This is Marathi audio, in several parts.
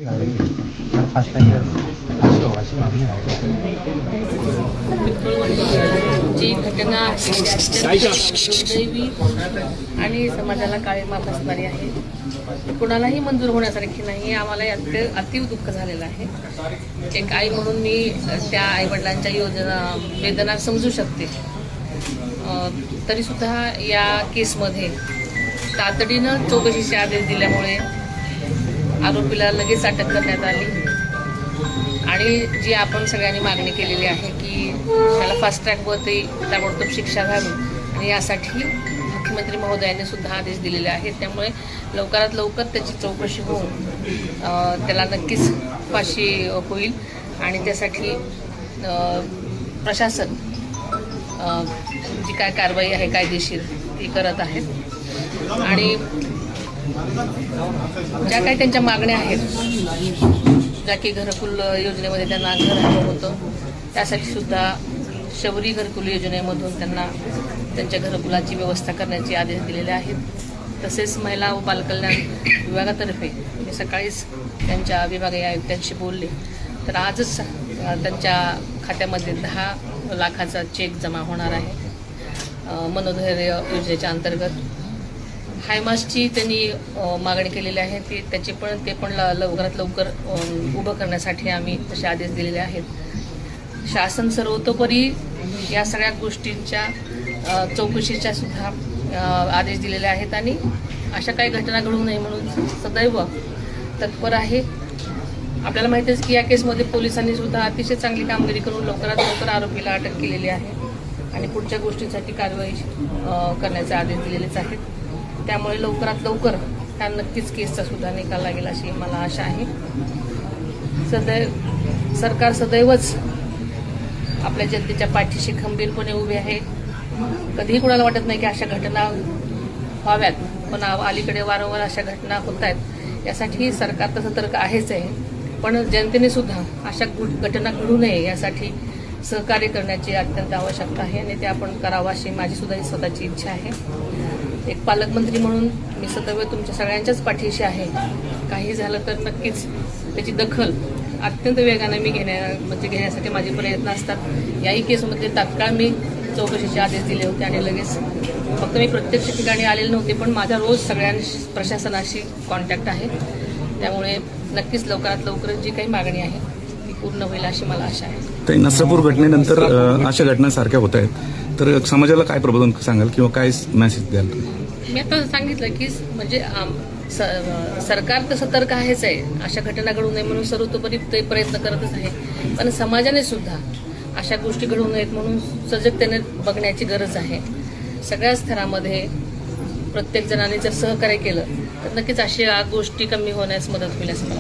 जी घटना दुर्दैवी आणि समाजाला काळीमा असणारी आहे, कुणालाही मंजूर होण्यासारखी नाही. आम्हाला अतीव दुःख झालेलं आहे. एक आई म्हणून मी त्या आईवडिलांच्या वेदना समजू शकते. तरीसुद्धा या केसमध्ये तातडीनं चौकशीचे आदेश दिल्यामुळे आरोपीला लगेच अटक करण्यात आली आणि जी आपण सगळ्यांनी मागणी केलेली आहे की त्याला फास्ट ट्रॅकवरती ताबडतोब शिक्षा व्हावी आणि यासाठी मुख्यमंत्री महोदयांनी सुद्धा आदेश दिलेले आहेत. त्यामुळे लवकरात लवकर त्याची चौकशी होऊन त्याला नक्कीच फाशी होईल आणि त्यासाठी प्रशासन जी काय कारवाई आहे कायदेशीर ती करत आहेत आणि ज्या काही त्यांच्या मागण्या आहेत, ज्या की घरकुल योजनेमध्ये त्यांना घर हवं होतं, त्यासाठी सुद्धा शबरी घरकुल योजनेमधून त्यांना त्यांच्या घरकुलाची व्यवस्था करण्याचे आदेश दिलेले आहेत. तसेच महिला व बालकल्याण विभागातर्फे मी सकाळीच त्यांच्या विभागीय आयुक्तांशी बोलले, तर आजच त्यांच्या खात्यामध्ये 10 लाखाचा चेक जमा होणार आहे. मनोधैर्य योजनेच्या अंतर्गत हायमासची त्यांनी मागणी केलेली आहे. ते पण लवकरात लवकर उभं करण्यासाठी आम्ही तसे आदेश दिलेले आहेत. शासन सर्वतोपरी या सगळ्या गोष्टींच्या चौकशीच्या सुद्धा आदेश दिलेले आहेत आणि अशा काही घटना घडू नये म्हणून सदैव तत्पर आहे. आपल्याला माहितीच की या केसमध्ये पोलिसांनी सुद्धा अतिशय चांगली कामगिरी करून लवकरात लवकर आरोपीला अटक केलेली आहे आणि पुढच्या गोष्टींसाठी कारवाई करण्याचे आदेश दिलेलेच आहेत. त्यामुळे लवकरात लवकर त्या नक्कीच केसचा सुद्धा निकाल लागेल अशी मला आशा आहे. सरकार सदैवच आपल्या जनतेच्या पाठीशी खंबीरपणे उभे आहे. कधीही कुणाला वाटत नाही की अशा घटना व्हाव्यात, पण अलीकडे वारंवार अशा घटना होत आहेत. यासाठी सरकार तर सतर्क आहेच आहे, पण जनतेने सुद्धा अशा घटना घडू नये यासाठी सहकार्य करण्याची अत्यंत आवश्यकता आहे आणि ते आपण करावं अशी माझी सुद्धा स्वतःची इच्छा आहे. एक पालकमंत्री म्हणून मी सदैव तुमच्या सगळ्यांच्याच पाठीशी आहे. काही झालं तर नक्कीच त्याची दखल अत्यंत वेगाने मी घेण्यासाठी माझे प्रयत्न असतात. याही केसमध्ये तात्काळ मी चौकशीचे आदेश दिले होते आणि लगेच फक्त मी प्रत्यक्ष ठिकाणी आलेले नव्हते, पण माझा रोज सगळ्यांशी प्रशासनाशी कॉन्टॅक्ट आहे. त्यामुळे नक्कीच लवकरात लवकर जी काही मागणी आहे ती पूर्ण होईल अशी मला आशा आहे. तर नसरापूर घटनेनंतर अशा घटना सारख्या होत आहेत, तर समाजाला काय प्रबोधन सांगाल किंवा काय मेसेज द्याल? मी आता सांगितलं की म्हणजे सरकार तर सतर्क आहेच आहे. अशा घटना घडू नये म्हणून सर्वतोपरी ते प्रयत्न करतच आहे, पण समाजाने सुद्धा अशा गोष्टी घडू नयेत म्हणून सजगतेने बघण्याची गरज आहे. सगळ्या स्तरामध्ये प्रत्येक जणांनी जर सहकार्य केलं तर नक्कीच अशा गोष्टी कमी होण्यास मदत होईल असं मला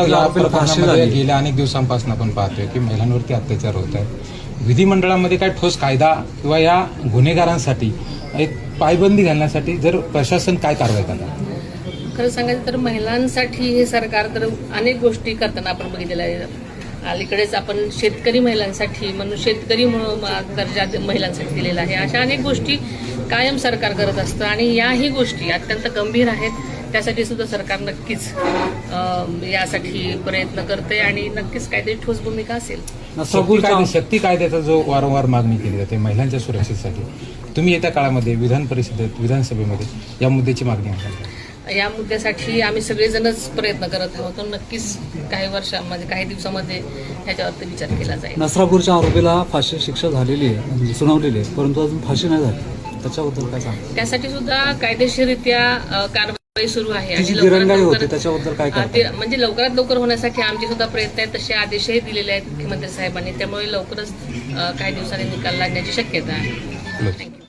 वाटतं. गेल्या अनेक दिवसांपासून आपण पाहतोय की महिलांवरती अत्याचार होत आहे. विधिमंडळामध्ये काय ठोस कायदा किंवा या गुन्हेगारांसाठी एक पायबंदी घालण्यासाठी जर प्रशासन काय कारवाई करणार? खरं सांगायचं तर महिलांसाठी हे सरकार तर अनेक गोष्टी करताना आपण बघितलेलं आहे. अलीकडेच आपण शेतकरी महिलांसाठी म्हणून शेतकरी दर्जा महिलांसाठी दिलेला आहे. अशा अनेक गोष्टी कायम सरकार करत असतं आणि याही गोष्टी अत्यंत गंभीर आहेत. त्यासाठी सुद्धा सरकार नक्कीच यासाठी प्रयत्न करते आणि नक्कीच काहीतरी ठोस भूमिका असेल. शक्ती कायद्याचा जो वारंवार मागणी केली जाते महिलांच्या सुरक्षेसाठी, तुम्ही येत्या काळामध्ये विधान परिषदेत विधानसभेमध्ये या मुद्द्याची मागणी आहे? या मुद्द्यासाठी आम्ही सगळेजणच प्रयत्न करत आहोत. नक्कीच काही वर्षांमध्ये काही दिवसामध्ये ह्याच्यावरती विचार केला जाईल. नसरापूरच्या आरोपीला फाशी शिक्षा झालेली आहे, सुनावलेली आहे, परंतु अजून फाशी नाही झाली. त्याच्याबद्दल काय सांगा? त्यासाठी सुद्धा कायदेशीररित्या कारवाई सुरू आहे आणि दिरंगाई होते त्याच्याबद्दल काय म्हणजे लवकरात लवकर होण्यासाठी आमचे सुद्धा प्रयत्न आहेत. तसे आदेशही दिलेले आहेत मुख्यमंत्री साहेबांनी. त्यामुळे लवकरच काही दिवसांनी निकाल लागण्याची शक्यता आहे. थँक्यू.